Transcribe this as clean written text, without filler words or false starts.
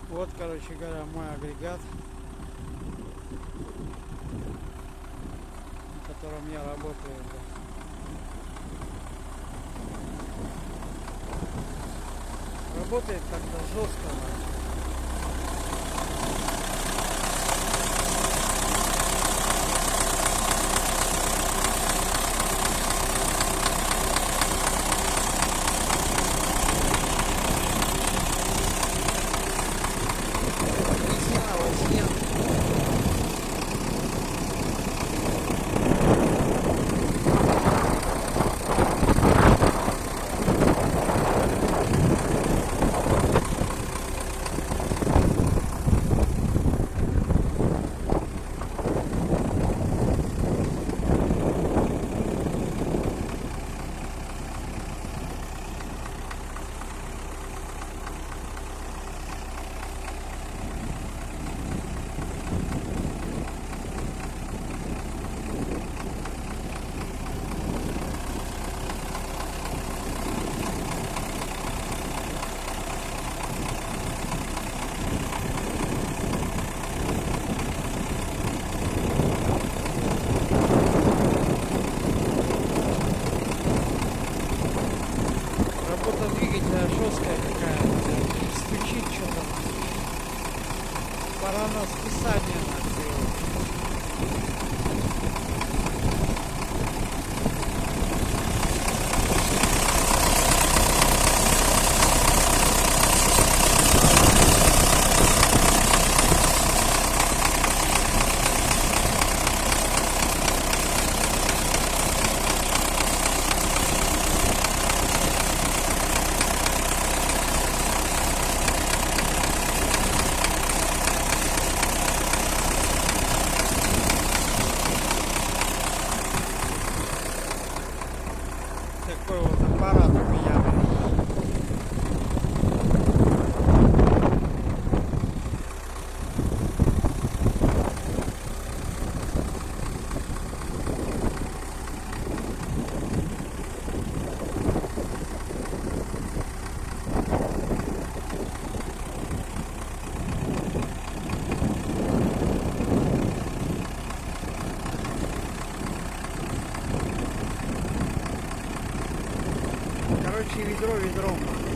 Вот, короче говоря, мой агрегат, на котором я работаю. Работает как-то жестко. Работа двигателя жесткая какая-то, стучит что-то. Пора на списание сделать. Такой вот аппарат у меня. Короче, ведро ведром.